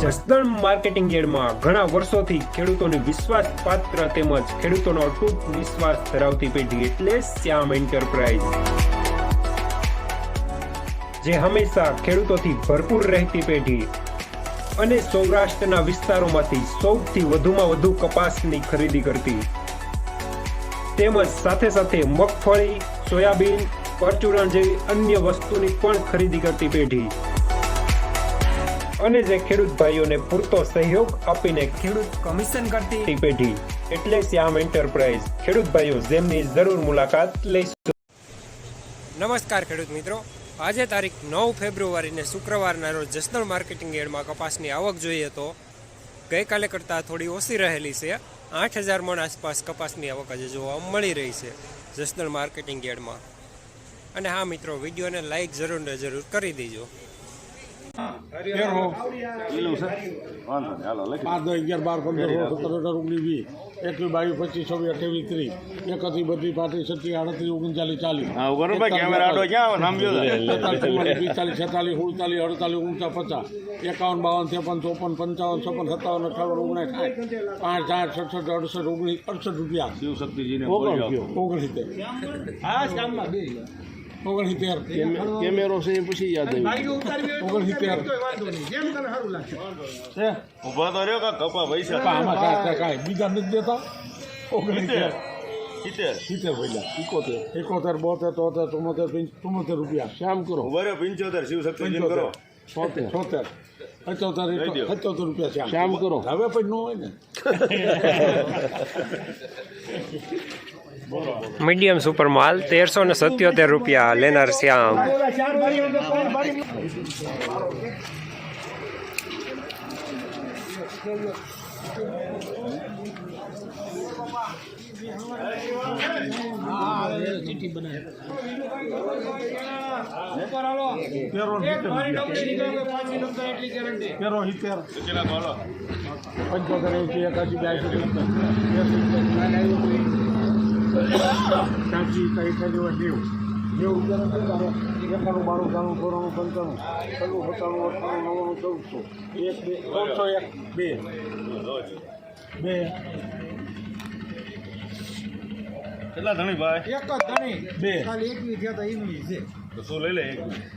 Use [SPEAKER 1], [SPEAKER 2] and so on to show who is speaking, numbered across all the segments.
[SPEAKER 1] Jasdan marketing યાર્ડમાં ઘણા વર્ષોથી ખેડૂતોની વિશ્વાસપાત્ર તેમજ ખેડૂતોનો અતૂટ વિશ્વાસ ધરાવતી પેઢી એટલે શ્યામ એન્ટરપ્રાઇઝ, જે હંમેશા ખેડૂતોથી ભરપૂર રહેતી પેઢી અને સૌરાષ્ટ્રના વિસ્તારોમાંથી સૌથી વધુમાં વધુ કપાસની ખરીદી કરતી તેમજ સાથે સાથે મગફળી, સોયાબીન, પરચુરણ જેવી અન્ય વસ્તુની પણ ખરીદી કરતી પેઢી અને જે ખેડૂત ભાઈઓને પૂરતો સહયોગ આપીને ખેડૂત કમિશન કરતી પેઢી એટલે શ્યામ એન્ટરપ્રાઇઝ. ખેડૂત ભાઈઓ જેમની જરૂર મુલાકાત લઈશું.
[SPEAKER 2] નમસ્કાર ખેડૂત મિત્રો, આજે તારીખ 9 ફેબ્રુઆરીને શુક્રવારના રોજ જસદણ માર્કેટિંગ યાર્ડમાં કપાસની આવક જોઈએ તો ગઈકાલે કરતાં થોડી ઓછી રહેલી છે. 8000 મણ આસપાસ કપાસની આવક આજે જોવા મળી રહી છે જસદણ માર્કેટિંગ યાર્ડમાં. અને હા મિત્રો, વિડીયોને લાઈક જરૂર ને જરૂર કરી દેજો.
[SPEAKER 3] 5, 10, 11, 12, 15, 16, 17, 18, 19, 20, 21, 22, 25, 26, 28, 29, 30, 31, 38, 39, 40.
[SPEAKER 4] બરોબર, કેમેરા આડો ક્યાં નામ જો
[SPEAKER 3] 43, 46, 47, 48, 49, 50, 51, 52, 53, 54, 55, 57, 58, 59, 60, 5, 8, 67, 68, 19, 68 રૂપિયા.
[SPEAKER 4] શિવશક્તિજીને
[SPEAKER 3] 69.
[SPEAKER 4] કેમેરો છે એ પછી યાદ આવ્યું.
[SPEAKER 3] 69
[SPEAKER 4] ઉભા તો રહ્યો કા કપા પૈસા
[SPEAKER 3] આમાં કાંઈ બીજા નથી દેતા. 69
[SPEAKER 4] 70
[SPEAKER 3] ભાઈ 71, 72, 73, 74 રૂપિયા. શ્યામ કરો.
[SPEAKER 4] ઉભા રહ્યો 75 શિવશક્તિજીને કરો.
[SPEAKER 3] 76, 77 રૂપિયા શ્યામ.
[SPEAKER 4] શ્યામ કરો.
[SPEAKER 3] હવે પછી ન હોય ને.
[SPEAKER 2] મીડિયમ સુપર માલ 1377 રૂપિયા, લેનાર શ્યામ.
[SPEAKER 4] કેટલા ધણી ભાઈ?
[SPEAKER 3] એક જ ધણી. 2 ખાલી 21 થયા તો ઈમલી છે.
[SPEAKER 4] તો શું લઈ લે?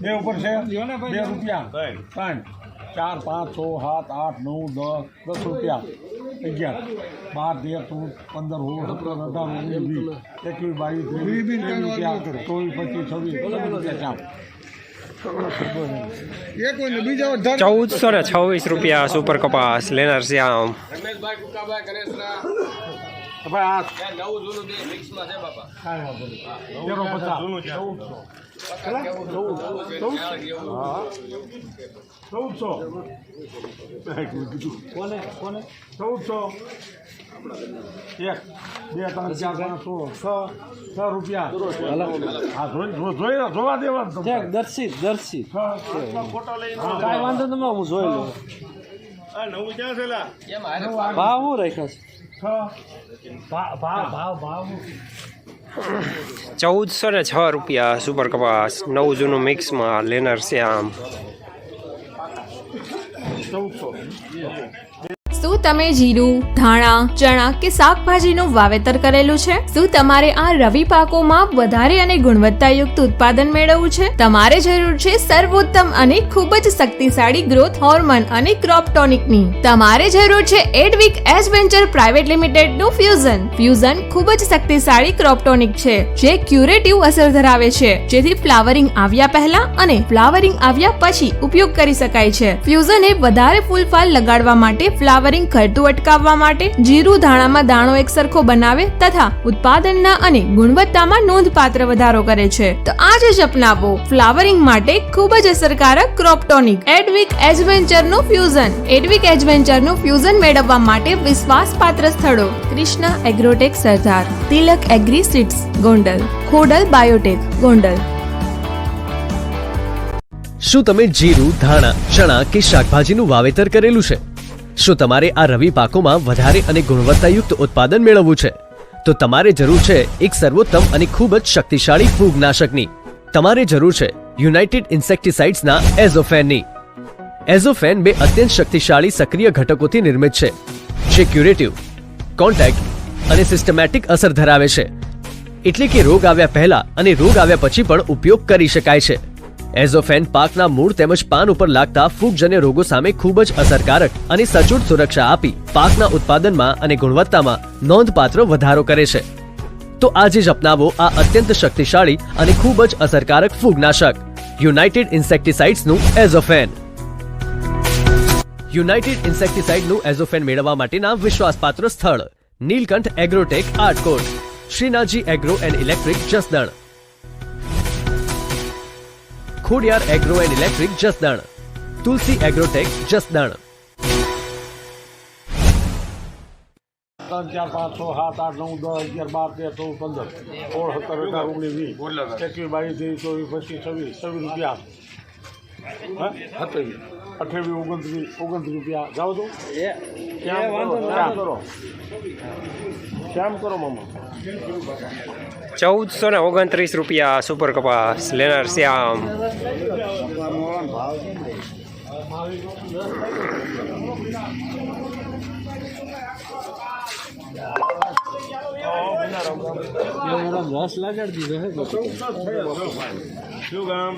[SPEAKER 3] 2 ઉપર છે. 2 રૂપિયા. 5, 4, 5, 6, 7, 8, 9, 10, 10 રૂપિયા. 11, 12, 13, 14, 15, 16, 17, 18, 19, 20,
[SPEAKER 2] 1426 રૂપિયા સુપર કપાસ, લેનાર શ્યામ.
[SPEAKER 3] જોવા દેવા
[SPEAKER 5] દર્શિત કાંઈ વાંધો તમે હું જોઈ લઉં.
[SPEAKER 4] નવું ક્યાં છે લા?
[SPEAKER 5] ભાવ હું રાખ્યો છે?
[SPEAKER 3] ભાવ
[SPEAKER 2] 1406 રૂપિયા સુપર કપાસ, નવું જૂનું મિક્સમાં, લેનાર શ્યામ.
[SPEAKER 3] 1400.
[SPEAKER 6] શું તમે જીરું, ધાણા, ચણા કે શાકભાજીનું વાવેતર કરેલું છે? શું તમારે આ રવિ પાકોમાં વધારે અને ગુણવત્તાયુક્ત ઉત્પાદન મેળવવું છે? તમારે જરૂર છે સર્વોત્તમ અને ખૂબ જ શક્તિશાળી ગ્રોથ હોર્મોન અને ક્રોપ ટોનિકની. તમારે જરૂર છે એડવિક એડવેન્ચર પ્રાઇવેટ લિમિટેડનું ફ્યુઝન. ફ્યુઝન ખૂબ જ શક્તિશાળી ક્રોપ ટોનિક છે જે ક્યુરેટિવ અસર ધરાવે છે, જેથી ફ્લાવરિંગ આવ્યા પહેલા અને ફ્લાવરિંગ આવ્યા પછી ઉપયોગ કરી શકાય છે. ફ્યુઝન એ વધારે ફૂલફાલ લગાડવા માટે, ફ્લાવરિંગ ખરતું અટકાવવા માટે, જીરું ધાણામાં દાણો એક સરખો બનાવે તથા ઉત્પાદનના અને ગુણવત્તામાં નોંધપાત્ર વધારો કરે છે. તો આજે જ અપનાવો ફ્લાવરિંગ માટે ખૂબ જ અસરકારક ક્રોપ ટોનિક એડવિક એડવેન્ચરનું ફ્યુઝન. એડવિક એડવેન્ચરનું ફ્યુઝન મેળવવા માટે વિશ્વાસપાત્ર સ્થળો: Krishna agrotech Sardar, Tilak agri seeds Gondal, Khodal biotech Gondal.
[SPEAKER 7] શું તમે જીરું, ધાણા, ચણા કે શાકભાજીનું વાવેતર કરેલું છે? શું તમારે આ રવિ પાકોમાં વધારે અને ગુણવત્તાયુક્ત ઉત્પાદન મેળવવું છે? તો તમારે જરૂર છે એક સર્વોત્તમ અને ખૂબ જ શક્તિશાળી ફૂગનાશકની. તમારે જરૂર છે યુનાઇટેડ ઇન્સેક્ટિસાઇડ્સના એઝોફેનની. એઝોફેન બે અત્યંત શક્તિશાળી સક્રિય ઘટકોથી નિર્મિત છે જે ક્યુરેટિવ, કોન્ટેક્ટ અને સિસ્ટમેટિક અસર ધરાવે છે, એટલે કે રોગ આવ્યા પહેલા અને રોગ આવ્યા પછી પણ ઉપયોગ કરી શકાય છે. એઝોફેન પાકના મૂળ તેમજ પાન ઉપર લાગતા ફૂગજન્ય રોગો સામે ખૂબ જ અસરકારક અને સચોટ સુરક્ષા આપી પાકના ઉત્પાદનમાં અને ગુણવત્તામાં નોંધપાત્ર વધારો કરે છે. તો આજે જ અપનાવો આ અત્યંત શક્તિશાળી અને ખૂબ જ અસરકારક ફૂગનાશક યુનાઇટેડ ઇન્સેક્ટિસાઇડ્સનું એઝોફેન. યુનાઇટેડ ઇન્સેક્ટિસાઇડનું એઝોફેન મેળવવા માટેના વિશ્વાસપાત્ર સ્થળ Neelkanth agrotech Atkot, Shrinathji agro and electric Jasdan, Khodiyar agro and electric Jasdan, Tulsi agrotech Jasdan.
[SPEAKER 3] 3, 4, 5, 6, 7, 8, 9, 10, 11, 12, 13, 14, 17, 18, 19, 20, 21, 22, 23, 24, 25, 26, 27, રૂપિયા. હા 28, 29, 29 જાઓ તો શ્યામ કરો મામા.
[SPEAKER 2] 1429 રૂપિયા સુપર કપાસ લેનાર શ્યામ.
[SPEAKER 5] રસ લગાડી દીધો હે.
[SPEAKER 3] શું કામ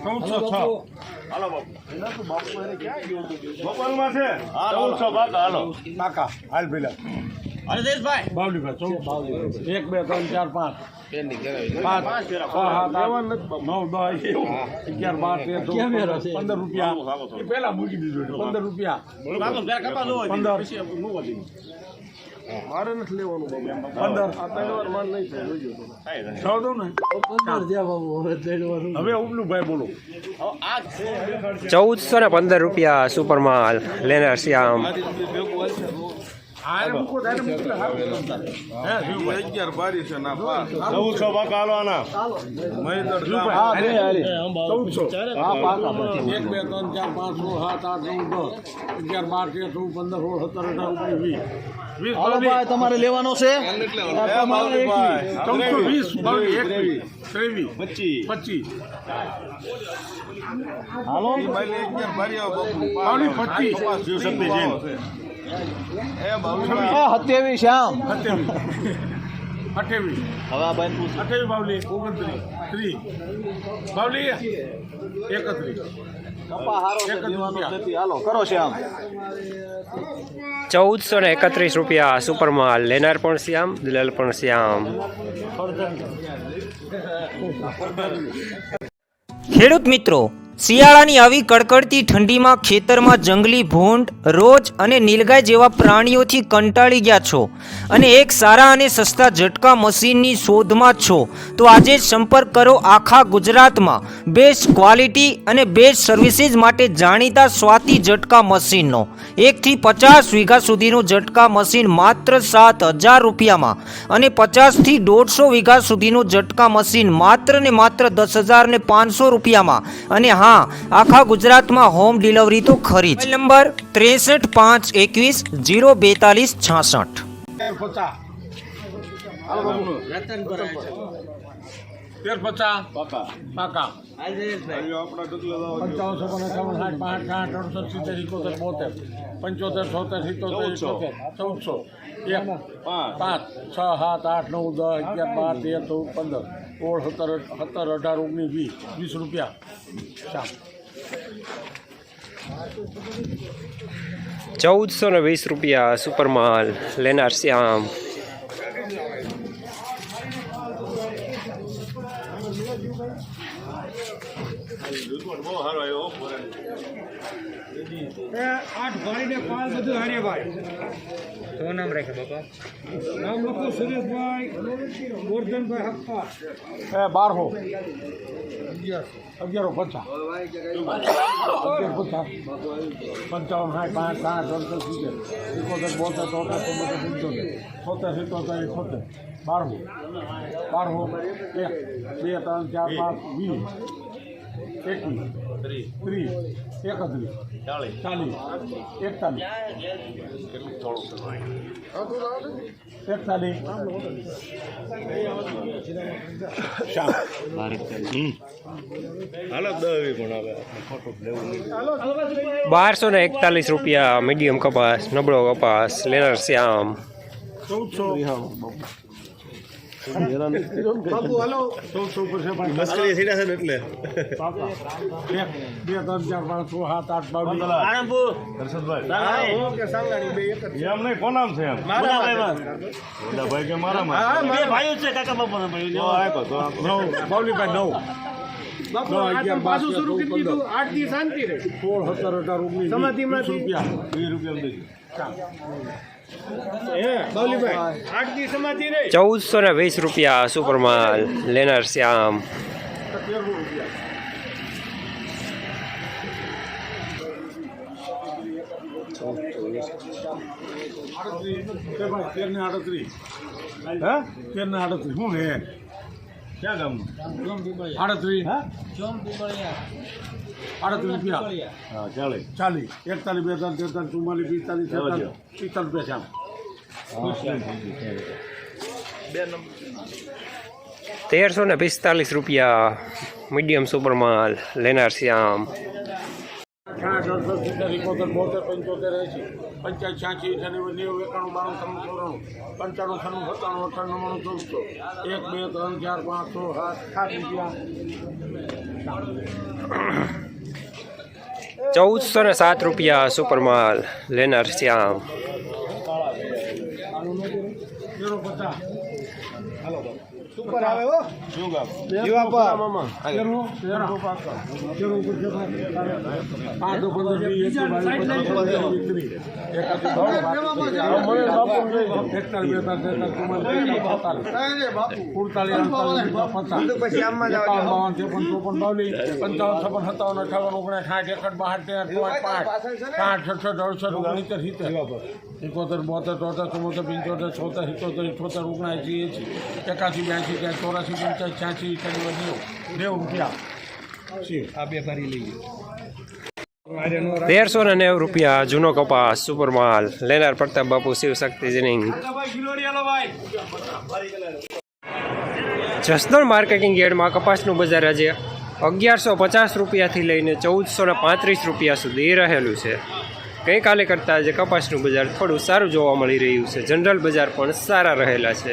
[SPEAKER 3] 1406 હાલો બાપુમાં છે 1400 બાકા હાલો બાકા હાલ પેલા બાવલીભાઈ 1, 2, 3, 4, 5 5, 6, 7, 8, 9, 10, 11, 12, 13, 14, 15 રૂપિયા પેલા મૂકી દીધું 15 રૂપિયા 15 મારે નથી લેવાનું 15 હવે ઉપલું ભાઈ બોલો.
[SPEAKER 2] 1415 રૂપિયા સુપર માલ લેનાર શ્યામ.
[SPEAKER 3] 1400 બાકા હાલો આના 14
[SPEAKER 5] તમારે લેવાનો છે
[SPEAKER 3] 25
[SPEAKER 5] હાલો 27 શ્યામ
[SPEAKER 3] 28
[SPEAKER 5] હવે ભાઈ
[SPEAKER 3] 28 બાવલી 29 30 બાવલી 31
[SPEAKER 5] કપા હારો છે દેવાનો નથી. હાલો કરો શ્યામ.
[SPEAKER 2] 1431 રૂપિયા સુપર માલ લેનાર પણ શ્યામ, દલાલ પણ શ્યામ.
[SPEAKER 8] ખેડૂત મિત્રો, શિયાળાની આવી કડકડતી ઠંડીમાં ખેતરમાં જંગલી ભૂંડ, રોજ અને નીલગાય જેવા પ્રાણીઓથી કંટાળી ગયા છો અને એક સારા અને સસ્તા ઝટકા મશીનની શોધમાં છો તો આજે જ સંપર્ક કરો આખા ગુજરાતમાં બેસ્ટ ક્વોલિટી અને બેસ્ટ સર્વિસીસ માટે જાણીતા સ્વાતિ ઝટકા મશીનનો. 1 થી 50 વીઘા સુધીનું ઝટકા મશીન માત્ર 7000 રૂપિયામાં અને 50 થી 150 વીઘા સુધીનું ઝટકા મશીન માત્ર ને માત્ર 10,500 રૂપિયામાં. અને હા, આખા ગુજરાતમાં હોમ ડિલિવરી તો ખરી જ. નંબર 63
[SPEAKER 3] રૂપિયા.
[SPEAKER 2] 1420 રૂપિયા સુપર માલ લેનાર શ્યામ.
[SPEAKER 1] નામ રાખે બાપા, નામ લખો સુરેશભાઈ ગોરધનભાઈ હપ્પા.
[SPEAKER 3] 1150 12 1, 2, 3, 4, 5, 20, 21, 30 31 40
[SPEAKER 4] હાલો 10 પણ હવે ફોટો લેવું નહીં
[SPEAKER 2] 1241 રૂપિયા મીડિયમ કપાસ, નબળો કપાસ, લેનર શ્યામ.
[SPEAKER 3] 1400 ઉપર છે ભાઈ.
[SPEAKER 4] મસ્કરી સીડા છે ને એટલે
[SPEAKER 3] 2 3 4 5 6 7 8 12
[SPEAKER 4] આનંદપુર હર્ષદભાઈ એમ નહીં કોણ નામ છે એમ ભાઈ કે મારા ભાઈઓ છે કાકા બાપા ભાઈ આપ્યો તો
[SPEAKER 3] બાવલીભાઈ 9 પાછું શરૂ કરી દીધું 8 દી શાંતિ રહે 16 17 18 19 સમાધિમાંથી ₹20 બાવલીભાઈ 8 દી સમાધિ રહે
[SPEAKER 2] 1420 રૂપિયા સુપરમાલ, લેનર શ્યામ.
[SPEAKER 3] 13 ને 38 હા 13 ને 38 શું હે
[SPEAKER 4] ક્યાં ગામનું
[SPEAKER 3] 38 હા 38 રૂપિયા
[SPEAKER 4] હા ચાલે
[SPEAKER 3] 40 41 42 43 44 45
[SPEAKER 2] 1345 રૂપિયા મીડિયમ સુપરમાલ, લેનર શ્યામ.
[SPEAKER 3] 68 70 71 72 75 80 85 86
[SPEAKER 2] 1407 રૂપિયા સુપરમાલ, લેનર શ્યામ.
[SPEAKER 3] 50 આવે હો
[SPEAKER 4] શું ગામ
[SPEAKER 3] મામા
[SPEAKER 2] ₹1390 રૂપિયા જૂનો કપાસ, સુપરમાલ, લેનર પ્રતાપ બાપુ શિવ શક્તિ જીનિંગ. જસદણ માર્કેટિંગ યાર્ડમાં કપાસનું બજાર આજે 1150 રૂપિયાથી લઈને 1435 રૂપિયા સુધી રહેલું છે. ગઈકાલે કરતાં આજે કપાસનું બજાર થોડું સારું જોવા મળી રહ્યું છે. જનરલ બજાર પણ સારા રહેલા છે.